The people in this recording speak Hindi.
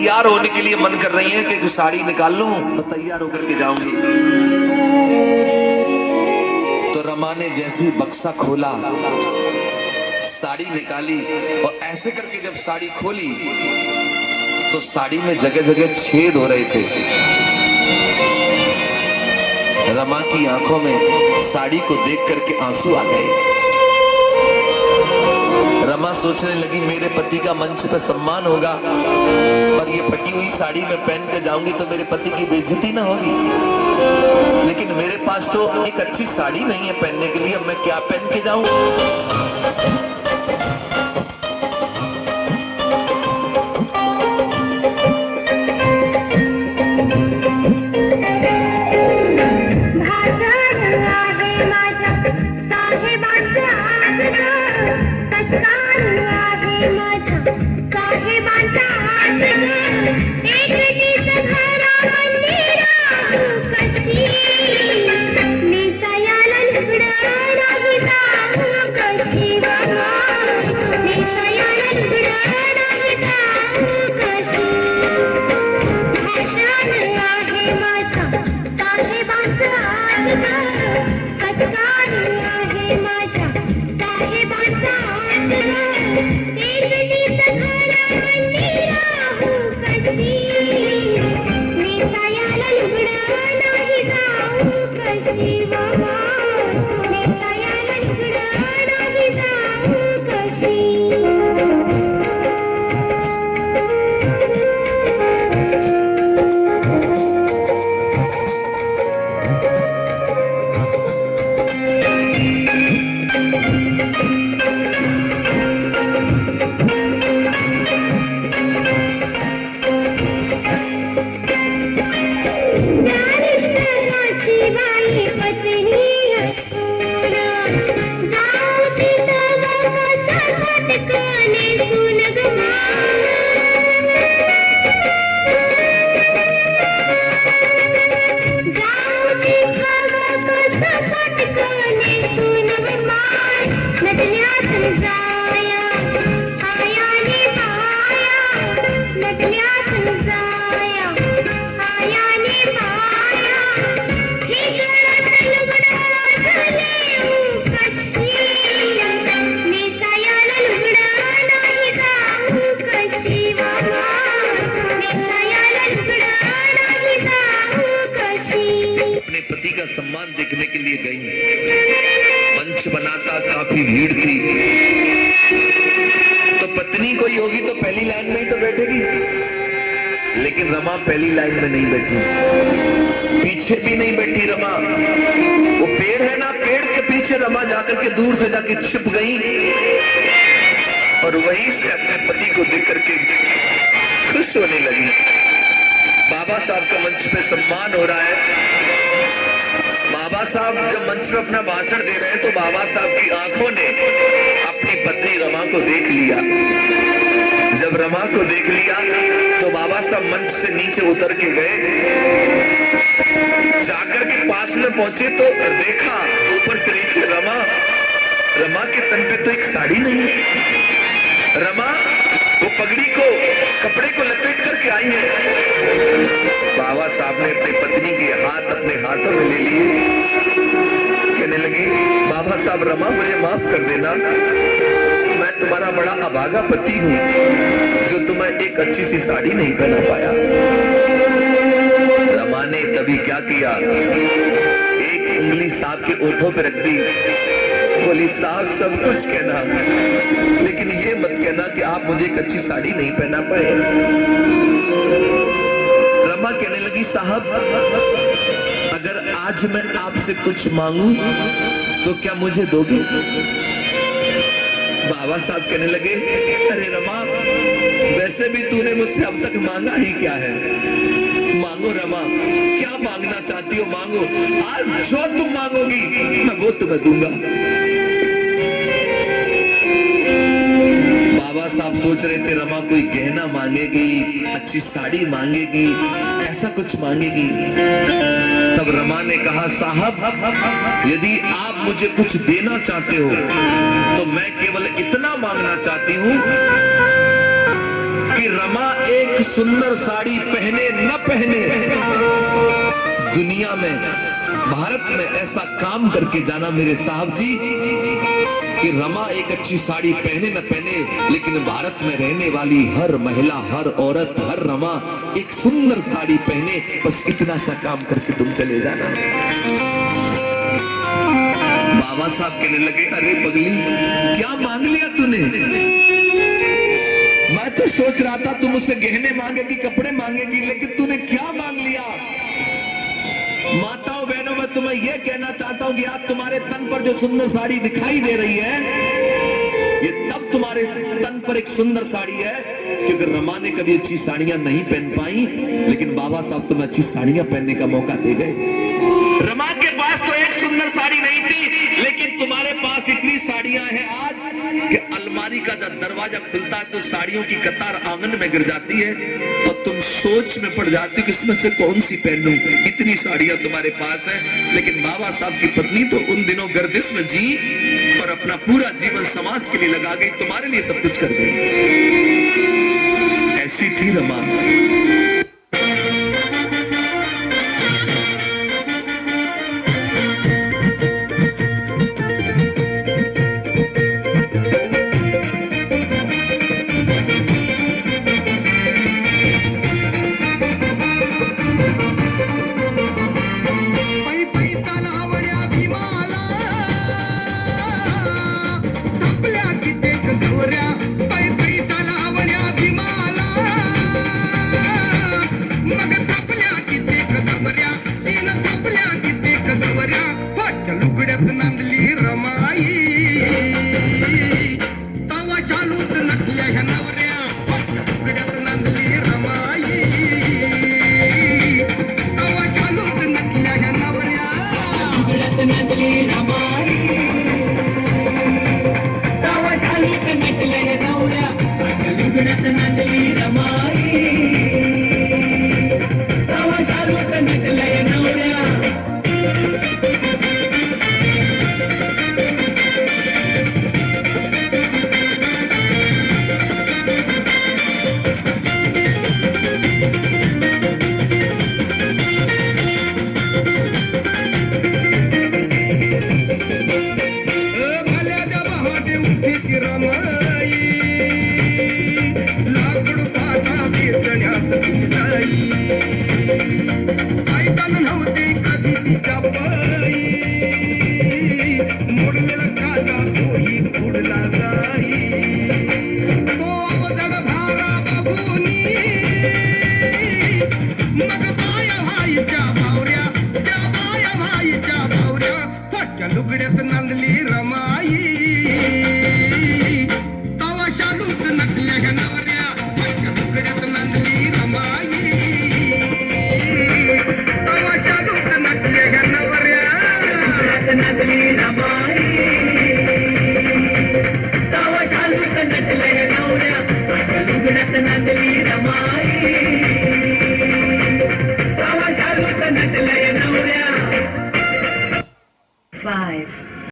तैयार होने के लिए मन कर रही हैं कि साड़ी निकाल लूं तो तैयार होकर के जाऊंगी। तो रमा ने जैसे ही बक्सा खोला, साड़ी निकाली और ऐसे करके जब साड़ी खोली तो साड़ी में जगह जगह छेद हो रहे थे। रमा की आंखों में साड़ी को देख करके आंसू आ गए। रमा सोचने लगी मेरे पति का मंच पर सम्मान होगा और ये फटी हुई साड़ी में पहन के जाऊंगी तो मेरे पति की बेइज्जती ना होगी। लेकिन मेरे पास तो एक अच्छी साड़ी नहीं है पहनने के लिए, मैं क्या पहन के जाऊं। सम्मान देखने के लिए गई। मंच बनाता काफी भीड़ थी, तो पत्नी कोई होगी तो पहली लाइन में ही तो बैठेगी, लेकिन रमा पहली लाइन में नहीं बैठी, पीछे भी नहीं बैठी रमा। वो पेड़ है ना, पेड़ के पीछे रमा जाकर के दूर से जाके छिप गई और वहीं से अपने पति को देख करके खुश होने लगी। बाबा साहब का मंच पे सम्मान हो रहा है। बाबा साहब जब मंच पर अपना भाषण दे रहे हैं तो बाबा साहब की आंखों ने अपनी पत्नी रमा को देख लिया। जब रमा को देख लिया तो बाबा साहब मंच से नीचे उतर के गए, जाकर के पास में पहुंचे तो देखा ऊपर से नीचे रमा के तन पे तो एक साड़ी नहीं है। रमा वो पगड़ी को, कपड़े को लपेट करके आई है। बाबा साहब ने अपनी पत्नी के हाथ अपने हाथों में ले लिए, कहने लगे बाबा साहब रमा मुझे माफ कर देना, मैं तुम्हारा बड़ा अभागा पति हूँ जो तुम्हें एक अच्छी सी साड़ी नहीं पहना पाया। रमा ने तभी क्या किया, एक उंगली साहब के ओठों पे रख दी, बोली साहब सब कुछ कहना, लेकिन ये मत कहना कि आप मुझे एक अच्छी साड़ी नहीं पहना पाए। रमा कहने लगी साहब अगर आज मैं आपसे कुछ मांगू तो क्या मुझे दोगे। बाबा साहब कहने लगे अरे रमा वैसे भी तूने मुझसे अब तक मांगा ही क्या है, मांगो रमा, क्या मांगना चाहती हो मांगो, आज जो तुम मांगोगी मैं वो तुम्हें दूंगा। बाबा साहब सोच रहे थे रमा कोई गहना मांगेगी, अच्छी साड़ी मांगेगी, ऐसा कुछ मांगेगी। तब रमा ने कहा साहब यदि आप मुझे कुछ देना चाहते हो तो मैं केवल इतना मांगना चाहती हूँ कि कि रमा एक सुंदर साड़ी पहने न पहने, दुनिया में भारत में ऐसा काम करके जाना मेरे साहब जी कि रमा एक अच्छी साड़ी पहने न पहने, लेकिन भारत में रहने वाली हर महिला, हर औरत, हर रमा एक सुंदर साड़ी पहने। बस इतना सा काम करके तुम चले जाना। बाबा साहब कहने लगे, अरे पगली क्या मांग लिया तूने? मैं तो सोच रहा था तुम मुझसे गहने मांगेगी, कपड़े मांगेगी, लेकिन तूने क्या मांग लिया? माताओं बहनों, मैं तुम्हें यह कहना चाहता हूं कि आज तुम्हारे तन पर जो सुंदर साड़ी दिखाई दे रही है, ये तब तुम्हारे तन पर एक सुंदर साड़ी है क्योंकि रमा ने कभी अच्छी साड़ियां नहीं पहन पाई, लेकिन बाबा साहब तुम्हें अच्छी साड़ियां पहनने का मौका दे गए। रमा के पास तो एक सुंदर साड़ी नहीं थी, लेकिन तुम्हारे पास इतनी साड़ियां हैं आज कि अलमारी का जब दरवाजा खुलता है तो साड़ियों की कतार आंगन में गिर जाती है और तुम सोच में पड़ जाती कि इसमें से कौन सी पहनूं। इतनी साड़ियां तुम्हारे पास है। लेकिन बाबा साहब की पत्नी तो उन दिनों गर्दिश में जी और अपना पूरा जीवन समाज के लिए लगा गई, तुम्हारे लिए सब कुछ कर गई। ऐसी थी रमा।